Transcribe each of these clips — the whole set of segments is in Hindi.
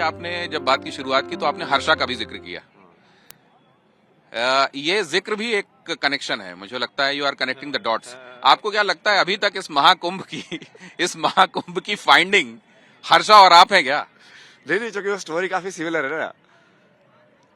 आपने जब बात की शुरुआत की तो आपने हर्षा का भी जिक्र किया। ये जिक्र भी एक कनेक्शन है, मुझे लगता है you are connecting the dots. आपको क्या लगता है अभी तक इस महाकुंभ की फाइंडिंग हर्षा और आप हैं क्या? नहीं, क्योंकि वो स्टोरी काफी सिमिलर है ना,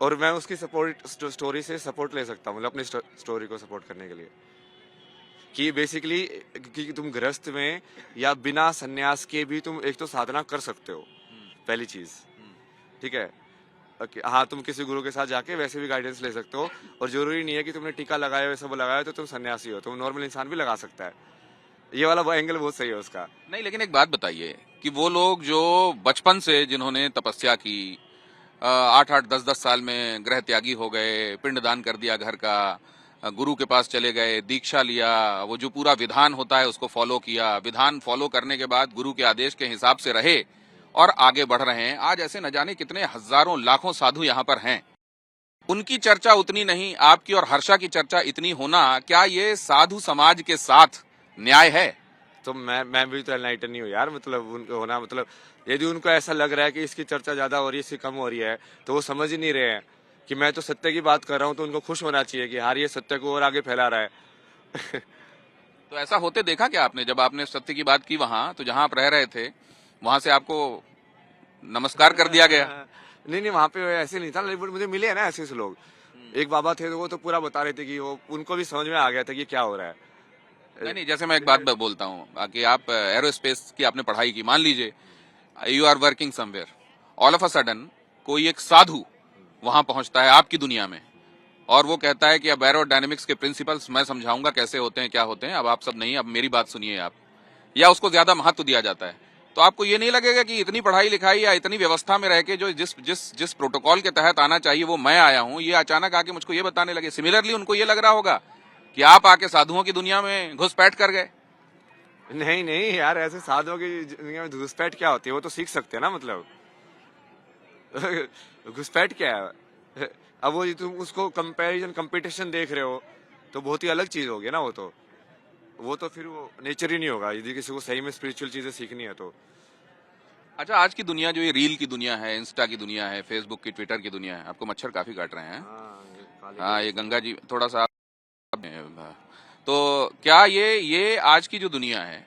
और मैं उसकी स्टोरी से सपोर्ट ले सकता हूँ, मतलब अपनी स्टोरी को सपोर्ट करने के लिए, कि बेसिकली कि तुम गृहस्थ में या बिना सन्यास के भी तुम एक तो साधना कर सकते हो, पहली चीज। ठीक है, हाँ, तुम किसी गुरु के साथ जाके वैसे भी गाइडेंस ले सकते हो, और जरूरी नहीं है कि तुमने टीका लगाया सब लगाया तो तुम सन्यासी हो, तुम नॉर्मल इंसान भी लगा सकता है। ये वाला एंगल बहुत सही है उसका। नहीं, लेकिन एक बात बताइए कि वो लोग जो बचपन से जिन्होंने तपस्या की, 8-8 10-10 साल में गृह त्यागी हो गए, पिंडदान कर दिया घर का, गुरु के पास चले गए, दीक्षा लिया, वो जो पूरा विधान होता है उसको फॉलो किया, विधान फॉलो करने के बाद गुरु के आदेश के हिसाब से रहे और आगे बढ़ रहे हैं। आज ऐसे न जाने कितने हजारों लाखों साधु यहाँ पर हैं। उनकी चर्चा उतनी नहीं, आपकी और हर्षा की चर्चा इतनी होना, क्या ये साधु समाज के साथ न्याय है? तो मैं भी तो एनलाइटन नहीं हूँ यार, मतलब उनको होना, मतलब यदि उनको ऐसा लग रहा है कि इसकी चर्चा ज्यादा हो रही है, इसकी कम हो रही है, तो वो समझ ही नहीं रहे हैं कि मैं तो सत्य की बात कर रहा हूँ, तो उनको खुश होना चाहिए कि यार ये सत्य को और आगे फैला रहा है। तो ऐसा होते देखा क्या आपने? जब आपने सत्य की बात की वहां, तो जहां आप रह रहे थे वहां से आपको नमस्कार कर दिया गया? नहीं, वहां पे ऐसे नहीं था, लेकिन मुझे मिले हैं ना ऐसे लोग। एक बाबा थे तो वो तो पूरा बता रहे थे कि वो उनको भी समझ में आ गया था कि क्या हो रहा है। नहीं, जैसे मैं एक बात बोलता हूँ कि आप एरोस्पेस की आपने पढ़ाई की, मान लीजिए you are working somewhere, all of a sudden कोई एक साधु वहां पहुंचता है आपकी दुनिया में, और वो कहता है कि अब एरोडायनेमिक्स के प्रिंसिपल्स मैं समझाऊंगा कैसे होते हैं, क्या होते हैं, अब आप सब नहीं, अब मेरी बात सुनिए आप, या उसको ज्यादा महत्व दिया जाता है, तो आपको ये नहीं लगेगा कि इतनी पढ़ाई लिखाई या इतनी व्यवस्था में रह के जो जिस जिस जिस प्रोटोकॉल के तहत आना चाहिए वो मैं आया हूं, ये अचानक आके मुझको ये बताने लगे? सिमिलरली उनको ये लग रहा होगा कि आप आके साधुओं की दुनिया में घुसपैठ कर गए। नहीं यार, ऐसे साधुओं की दुनिया में घुसपैठ क्या होती है, वो तो सीख सकते हैं ना, मतलब। घुसपैठ क्या है? अब वो तुम उसको कंपैरिजन कंपटीशन देख रहे हो तो बहुत ही अलग चीज होगी ना, वो तो फिर वो नेचर ही नहीं होगा यदि किसी को सही में स्पिरिचुअल चीजें सीखनी है तो। अच्छा, आज की दुनिया जो ये रील की दुनिया है, इंस्टा की दुनिया है, फेसबुक की, ट्विटर की दुनिया है, आपको मच्छर काफी काट रहे हैं? हाँ, ये गंगा जी थोड़ा सा। तो क्या ये आज की जो दुनिया है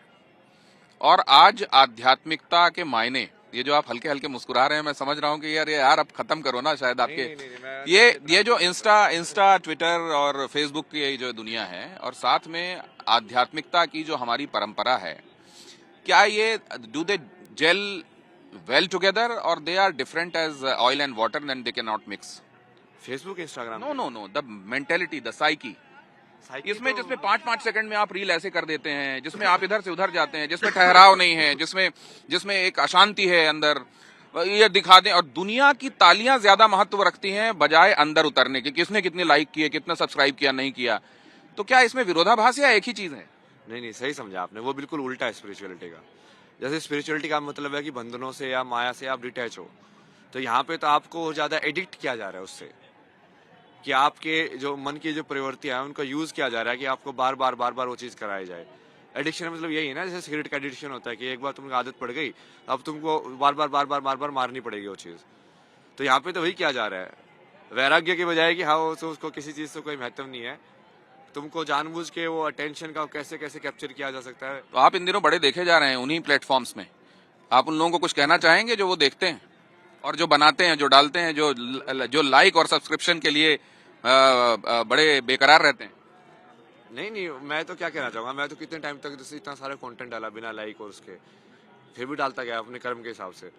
और आज आध्यात्मिकता के मायने, ये जो आप हल्के हल्के मुस्कुरा रहे हैं, मैं समझ रहा हूँ कि यार अब खत्म करो ना, शायद आपके नहीं, ये जो इंस्टा ट्विटर और फेसबुक की जो दुनिया है, और साथ में आध्यात्मिकता की जो हमारी परंपरा है, क्या ये do they gel well together or they are different as oil and water and they cannot mix? Facebook Instagram No, the mentality, the psyche, इसमें जिसमें 5-5 सेकंड में आप रील ऐसे कर देते हैं, जिसमें आप इधर से उधर जाते हैं, जिसमें ठहराव नहीं है, जिसमें एक अशांति है अंदर, ये दिखा दें, और दुनिया की तालियां ज्यादा महत्व रखती हैं बजाय अंदर उतरने के, किसने कितने लाइक किए, कितना सब्सक्राइब किया, नहीं किया। तो क्या इसमें विरोधाभास या एक ही चीज है? नहीं, सही समझा आपने, वो बिल्कुल उल्टा है स्पिरिचुअलिटी का। जैसे स्पिरिचुअलिटी का मतलब है कि बंधनों से या माया से आप डिटैच हो, तो यहाँ पे तो आपको ज्यादा एडिक्ट किया जा रहा है उससे, कि आपके जो मन की जो प्रवृत्तियां हैं उनका यूज किया जा रहा है कि आपको बार बार वो चीज कराई जाए। एडिक्शन मतलब यही है ना, जैसे सिगरेट का एडिक्शन होता है कि एक बार तुमको आदत पड़ गई, अब तुमको बार बार मारनी पड़ेगी वो चीज। तो यहाँ पे तो वही किया जा रहा है, वैराग्य की बजाय कि हाँ उसको किसी चीज से कोई महत्व नहीं है, तुमको जानबूझ के वो अटेंशन का कैसे कैसे कैप्चर किया जा सकता है। तो आप इन दिनों बड़े देखे जा रहे हैं उन्हीं प्लेटफॉर्म्स में, आप उन लोगों को कुछ कहना चाहेंगे जो वो देखते हैं और जो बनाते हैं, जो डालते हैं, जो लाइक और सब्सक्रिप्शन के लिए बड़े बेकरार रहते हैं? नहीं, मैं तो क्या कहना चाहूंगा, मैं तो कितने टाइम तक जैसे इतना सारा कंटेंट डाला बिना लाइक और उसके, फिर भी डालता गया अपने कर्म के हिसाब से।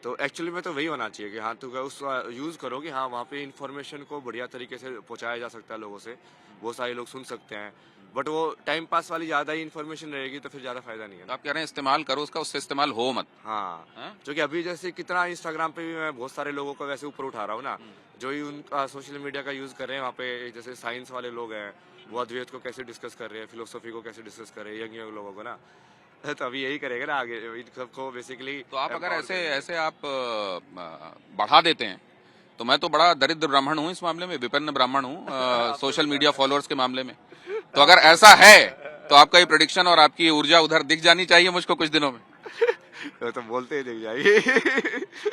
तो एक्चुअली में तो वही होना चाहिए कि हाँ तो उस यूज करो कि हाँ वहाँ पे इन्फॉर्मेशन को बढ़िया तरीके से पहुंचाया जा सकता है लोगों से, वो सारे लोग सुन सकते हैं, बट वो टाइम पास वाली ज्यादा ही इन्फॉर्मेशन रहेगी तो फिर ज्यादा फायदा नहीं है। तो आप कह रहे हैं इस्तेमाल करो उसका, उससे इस्तेमाल हो मत। हाँ, क्योंकि अभी जैसे कितना इंस्टाग्राम पे भी मैं बहुत सारे लोगों को वैसे ऊपर उठा रहा हूँ ना, जो ही उनका सोशल मीडिया का यूज कर रहे हैं, वहाँ पे जैसे साइंस वाले लोग हैं, वो अद्वैत को कैसे डिस्कस कर रहे हैं, फिलोसफी को कैसे डिस्कस कर रहे हैं, यंग लोगों को ना। तो अभी यही करेगा ना आगे इन सबको बेसिकली। तो आप अगर ऐसे आप बढ़ा देते हैं, तो मैं तो बड़ा दरिद्र ब्राह्मण हूँ इस मामले में, विपन्न ब्राह्मण हूँ सोशल मीडिया फॉलोअर्स के मामले में। तो अगर ऐसा है तो आपका ये प्रेडिक्शन और आपकी ऊर्जा उधर दिख जानी चाहिए मुझको कुछ दिनों में। वो तो बोलते ही दिख जाएगी।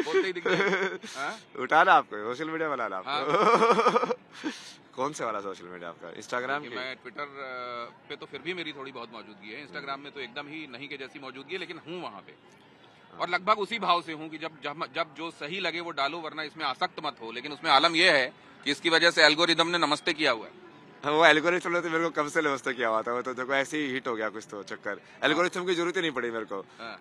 बोलते ही दिख जाएगी। हाँ? उठाना आपको, सोशल मीडिया बनाना आपको। कौन से वाला सोशल मीडिया आपका, इंस्टाग्राम कि की? मैं ट्विटर पे तो फिर भी मेरी थोड़ी बहुत मौजूदगी है, इंस्टाग्राम में तो एकदम ही नहीं के जैसी मौजूदगी है, लेकिन हूँ वहाँ पे और लगभग उसी भाव से हूँ कि जब जो सही लगे वो डालो, वरना इसमें आसक्त मत हो। लेकिन उसमें आलम यह है कि इसकी वजह से एल्गोरिदम ने नमस्ते किया हुआ है। वो एल्गोरिथम तो मेरे को कब से व्यवस्था किया हुआ था, वो तो देखो ऐसे ही हिट हो गया कुछ तो चक्कर। एल्गोरिथम की जरूरत ही नहीं पड़ी मेरे को। हाँ।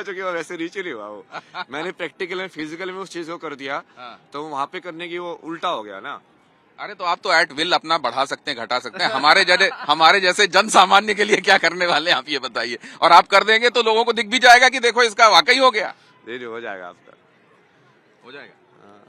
क्योंकि वो वैसे रीच ही नहीं हुआ वो। मैंने प्रैक्टिकल में फिजिकल में उस चीज को कर दिया, हाँ। तो वहां पे करने की वो उल्टा हो गया ना। अरे तो आप तो एट विल अपना बढ़ा सकते हैं, घटा सकते हैं। हमारे जैसे जन सामान्य के लिए क्या करने वाले हैं आप ये बताइए। और आप कर देंगे तो लोगों को दिख भी जाएगा कि देखो इसका वाकई हो गया। नहीं हो जाएगा आपका, हो जाएगा। हाँ।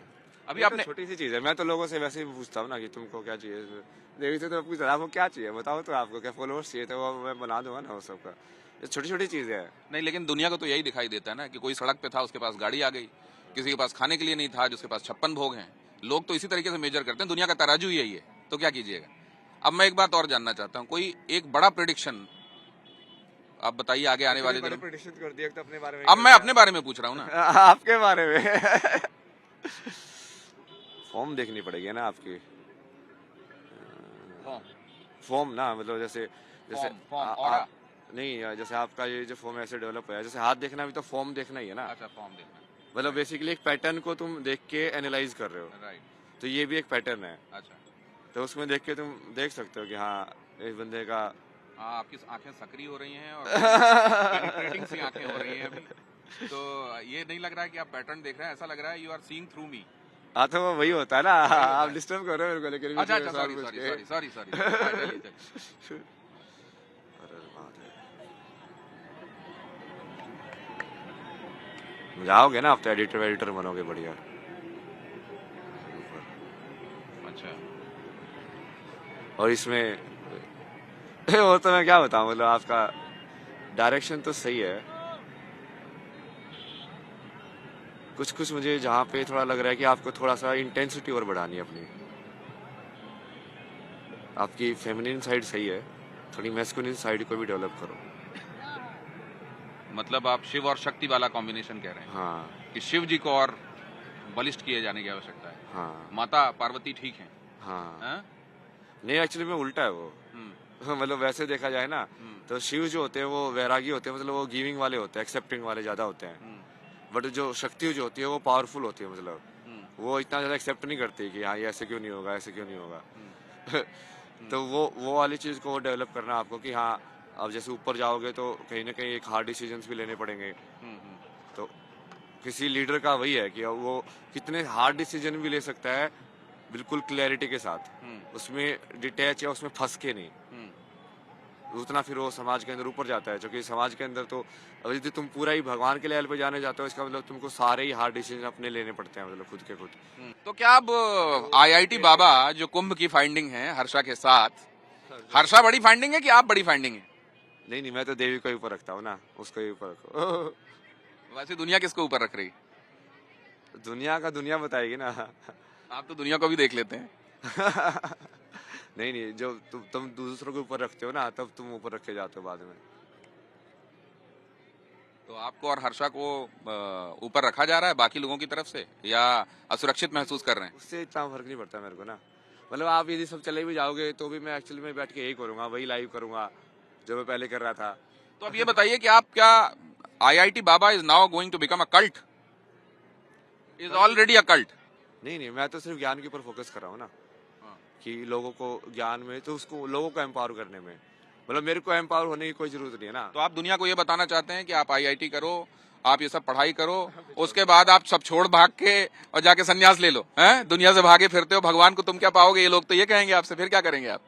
अभी ये आपने तो छोटी सी चीज है, मैं तो लोगों से वैसे ही पूछता हूँ ना कि तुमको क्या चाहिए। देवी से तो पूछ रहा आपको क्या चाहिए बताओ, तो आपको क्या फॉलोअर्स चाहिए, तो वो मैं बना दूंगा ना वो सबका। ये छोटी छोटी चीजें है। नहीं, लेकिन दुनिया को तो यही दिखाई देता है ना कि कोई सड़क पे था, उसके पास गाड़ी आ गई, किसी के पास खाने के लिए नहीं था, जिसके पास 56 भोग हैं। लोग तो इसी तरीके से मेजर करते हैं, दुनिया का तराजू ही यही है। तो क्या कीजिएगा। अब मैं एक बात और जानना चाहता हूँ, कोई एक बड़ा प्रेडिक्शन आप बताइए आगे आने वाले दिनों में। प्रेडिक्शन कर दिया तो अपने बारे में अब मैं अपने बारे में पूछ रहा हूँ ना। आपके बारे में। फॉर्म देखनी पड़ेगी ना आपकी, फॉर्म ना, मतलब जैसे जैसे नहीं, जैसे आपका ये जो फॉर्म ऐसे डेवलप है, जैसे हाथ देखना भी तो फॉर्म देखना ही है ना। अच्छा, फॉर्म देखना, मतलब बेसिकली एक पैटर्न को तुम देख के एनालाइज कर रहे हो, राइट। तो ये भी एक पैटर्न है। अच्छा, तो उसमें देख के तुम देख सकते हो कि हाँ इस बंदे का। हाँ, आपकी आंखें सक्रिय हो रही हैं और पेनिट्रेटिंग सी आंखें हो रही हैं अभी। तो ये नहीं लग रहा है कि आप पैटर्न देख रहे हैं, ऐसा लग रहा है यू आर सीइंग थ्रू मी। हाँ तो वो वही होता है ना, आप डिस्टर्ब कर रहे हो मेरे को, लेकिन अच्छा अच्छा, सॉरी। जाओगे ना आप तो एडिटर वेडिटर बनोगे बढ़िया। अच्छा, और इसमें वो तो मैं क्या बताऊं, मतलब आपका डायरेक्शन तो सही है। कुछ कुछ मुझे जहाँ पे थोड़ा लग रहा है कि आपको थोड़ा सा इंटेंसिटी और बढ़ानी है अपनी। आपकी फेमिनिन साइड सही है, थोड़ी मैस्कुलिन साइड को भी डेवलप करो। मतलब आप शिव और शक्ति वाला कॉम्बिनेशन कह रहे हैं। हाँ कि शिव जी को और बलिष्ठ किए जाने की आवश्यकता है। हाँ माता पार्वती ठीक है। हाँ। नहीं एक्चुअली में उल्टा है वो। मतलब वैसे देखा जाए ना तो शिव जो होते हैं वो वैरागी होते हैं, मतलब वो गिविंग वाले होते हैं, एक्सेप्टिंग वाले ज्यादा होते हैं। बट जो शक्ति जो होती है वो पावरफुल होती है, मतलब वो इतना ज्यादा एक्सेप्ट नहीं करती कि हाँ ये ऐसे क्यों नहीं होगा, ऐसे क्यों नहीं होगा। तो वो वाली चीज को डेवलप करना आपको कि हाँ अब जैसे ऊपर जाओगे तो कहीं ना कहीं एक हार्ड डिसीजंस भी लेने पड़ेंगे। तो किसी लीडर का वही है कि वो कितने हार्ड डिसीजन भी ले सकता है बिल्कुल क्लैरिटी के साथ, उसमें डिटैच या उसमें फंस के नहीं, उतना फिर वो समाज के अंदर ऊपर जाता है। क्योंकि समाज के अंदर तो अब यदि तुम पूरा ही भगवान के लेवल पे जाने जाते हो, इसका मतलब तुमको सारे ही हार्ड डिसीजन अपने लेने पड़ते हैं, मतलब खुद के खुद। तो क्या अब आईआईटी बाबा जो कुंभ की फाइंडिंग है हर्षा के साथ, हर्षा बड़ी फाइंडिंग है कि आप बड़ी फाइंडिंग है? नहीं मैं तो देवी को ऊपर रखता हूँ ना, उसको ही ऊपर रखो। वैसे दुनिया किसको ऊपर रख रही? दुनिया का दुनिया बताएगी ना। आप तो दुनिया को भी देख लेते हैं। नहीं जो तुम दूसरों के ऊपर रखते हो ना, तब तुम ऊपर रखे जाते हो बाद में। तो आपको और हर्षा को ऊपर रखा जा रहा है बाकी लोगों की तरफ से, या असुरक्षित महसूस कर रहे हैं? उससे इतना फर्क नहीं पड़ता मेरे को ना। मतलब आप यदि सब चले भी जाओगे तो भी मैं एक्चुअली में बैठ के यही करूंगा, वही लाइव करूंगा जो मैं पहले कर रहा था। तो अब ये बताइए कि आप क्या आईआईटी बाबा is now going to become a cult, is already a cult? नहीं मैं तो सिर्फ ज्ञान के ऊपर फोकस कर रहा हूँ ना, कि लोगों को ज्ञान में, तो उसको लोगों को एम्पावर करने में, मतलब मेरे को एम्पावर होने की कोई जरूरत नहीं है ना। तो आप दुनिया को ये बताना चाहते हैं कि आप आईआईटी करो, आप ये सब पढ़ाई करो, उसके बाद आप सब छोड़ भाग के और जाके संन्यास ले लो, हैं? दुनिया से भागे फिरते हो, भगवान को तुम क्या पाओगे, ये लोग तो ये कहेंगे आपसे, फिर क्या करेंगे आप?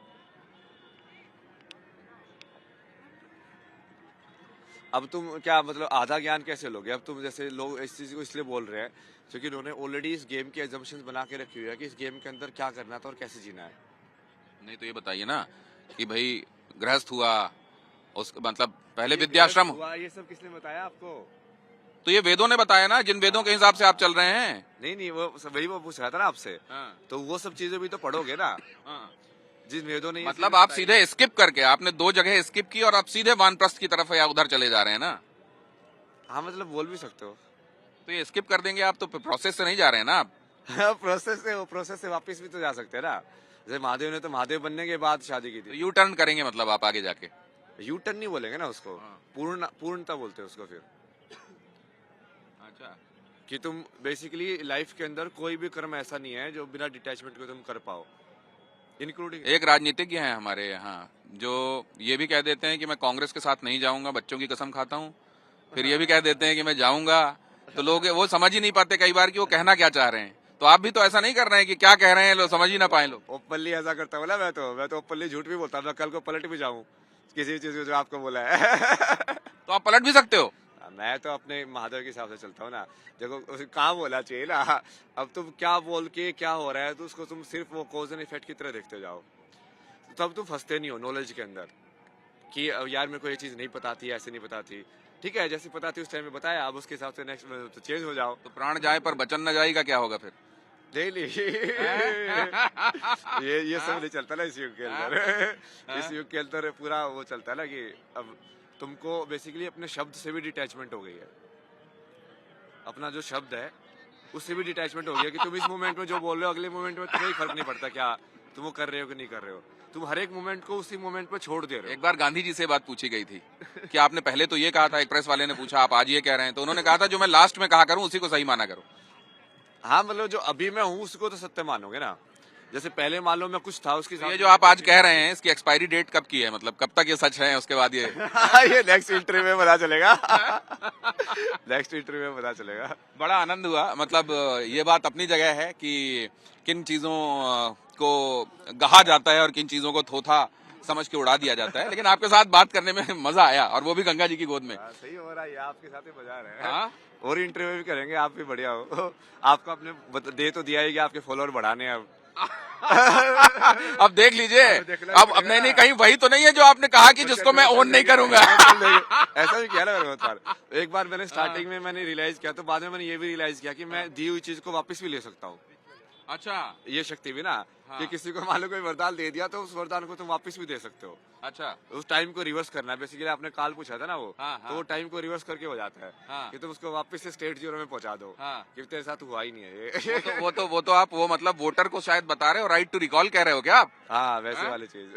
अब तुम क्या मतलब आधा ज्ञान कैसे लोगे? अब तुम जैसे लोग इस चीज को इसलिए बोल रहे हैं क्योंकि उन्होंने ऑलरेडी इस गेम की एजम्पशंस बना के रखी हुई है कि इस गेम के अंदर क्या करना था और कैसे जीना है। नहीं तो ये बताइए ना कि भाई गृहस्थ हुआ, उस मतलब पहले विद्याश्रम हुआ, ये सब किसने बताया आपको? तो ये वेदों ने बताया ना, जिन वेदों के हिसाब से आप चल रहे हैं। नहीं वो वही वो पूछ रहा था ना आपसे। तो वो सब चीजें भी तो पढ़ोगे ना, जिन वेदों ने। मतलब आप सीधे स्किप करके, आपने 2 जगह स्किप की और आप सीधे वानप्रस्थ की तरफ या उधर चले जा रहे हैं ना? हाँ मतलब बोल भी सकते हो। तो ये स्किप कर देंगे आप, तो प्रोसेस से नहीं जा रहे हैं ना आप। प्रोसेस से वापस भी तो जा सकते हैं ना। जैसे महादेव ने तो महादेव बनने के बाद शादी की तो थी। यू टर्न करेंगे मतलब आप आगे जाके। यू टर्न नहीं बोलेंगे ना उसको, हाँ। पूर्णता बोलते हैं उसको फिर। अच्छा, कि तुम बेसिकली लाइफ के अंदर कोई भी कर्म ऐसा नहीं है जो बिना डिटैचमेंट के तुम कर पाओ, इंक्लूडिंग। एक राजनीतिज्ञ हैं हमारे यहाँ जो ये भी कह देते हैं कि मैं कांग्रेस के साथ नहीं जाऊंगा, बच्चों की कसम खाता हूँ। फिर ये भी कह देते हैं कि मैं जाऊंगा। तो लोग वो समझ ही नहीं पाते कई बार कि वो कहना क्या चाह रहे हैं। तो आप भी तो ऐसा नहीं कर रहे हैं कि क्या कह रहे हैं लोग समझ ही ना पाए लोग। ओपनली ऐसा करता हूँ ना मैं तो ओपनली झूठ भी बोलता हूँ। मैं कल को पलट भी जाऊँ किसी चीज को जो आपको बोला है। तो आप पलट भी सकते हो। मैं तो अपने महादेव के हिसाब से चलता हूँ ना। देखो उसे काम होना चाहिए ना। अब तुम क्या बोल के क्या हो रहा है तो उसको तुम सिर्फ वो कॉज एंड इफेक्ट की तरह देखते जाओ, तब तुम फंसते नहीं हो नॉलेज के अंदर कि यार मेरे को ये चीज नहीं पता थी, ऐसे नहीं पता थी। ठीक है, जैसे पता थी उस टाइम में बताया, अब उसके हिसाब से नेक्स्ट तो चेंज हो जाओ। तो प्राण जाए पर वचन न जाएगा, क्या होगा फिर। डेली ये सब नहीं चलता ना इस युग के अंदर। इस युग के अंदर पूरा वो चलता है ना कि अब तुमको बेसिकली अपने शब्द से भी डिटैचमेंट हो गई है। अपना जो शब्द है उससे भी डिटैचमेंट हो गया कि तुम इस मोमेंट में जो बोल रहे हो अगले मोमेंट में तुम्हें फर्क नहीं पड़ता क्या तुम वो कर रहे हो कि नहीं कर रहे हो। तुम हर एक मोमेंट को उसी मोमेंट पे छोड़ दे रहे हो। एक बार गांधी जी से बात पूछी गई थी कि आपने पहले तो ये कहा था, एक प्रेस वाले ने पूछा आप आज ये कह रहे हैं, तो उन्होंने कहा था जो मैं लास्ट में कहा करूं उसी को सही माना करो। हाँ मतलब जो अभी मैं हूँ उसको तो सत्य मानोगे ना। जैसे पहले मान लो मैं कुछ था उसके ये जो आप आज कह रहे हैं इसकी एक्सपायरी डेट कब की है, मतलब कब तक ये सच है, उसके बाद ये ये नेक्स्ट इंटरव्यू में पता चलेगा। नेक्स्ट इंटरव्यू में पता चलेगा। बड़ा आनंद हुआ। मतलब ये बात अपनी जगह है कि किन चीजों को कहा जाता है और किन चीजों को थोथा समझ के उड़ा दिया जाता है, लेकिन आपके साथ बात करने में मजा आया, और वो भी गंगा जी की गोद में। सही हो रहा है, आपके साथ ही मजा आ रहा है। हाँ? और इंटरव्यू भी करेंगे, आप भी बढ़िया हो। आपको अपने दे तो दिया ही कि आपके फॉलोअर बढ़ाने हैं अब। अब देख लीजिए, अब नहीं कहीं वही तो नहीं है जो आपने कहा कि जिसको मैं ओन नहीं करूंगा। ऐसा भी किया ना मैंने बहुत बार। एक बार मैंने स्टार्टिंग में मैंने रियलाइज किया, तो बाद में मैंने ये भी रियलाइज किया कि मैं दी हुई चीज को वापस भी ले सकता हूँ। अच्छा, ये शक्ति भी ना हाँ। कि किसी को मान लो कोई वरदान दे दिया तो उस वरदान को तुम वापस भी दे सकते हो। अच्छा, उस टाइम को रिवर्स करना है बेसिकली। आपने काल पूछा था ना वो, हाँ, हाँ। तो वो टाइम को रिवर्स करके हो जाता है। हाँ। कि तुम उसको वापस से स्टेट 0 में पहुंचा दो। हाँ। कि तेरे साथ हुआ ही नहीं है ये। वो तो आप वो मतलब वोटर को शायद बता रहे हो, राइट टू रिकॉल कह रहे हो क्या आप। हाँ वैसे हाँ? वाली चीज।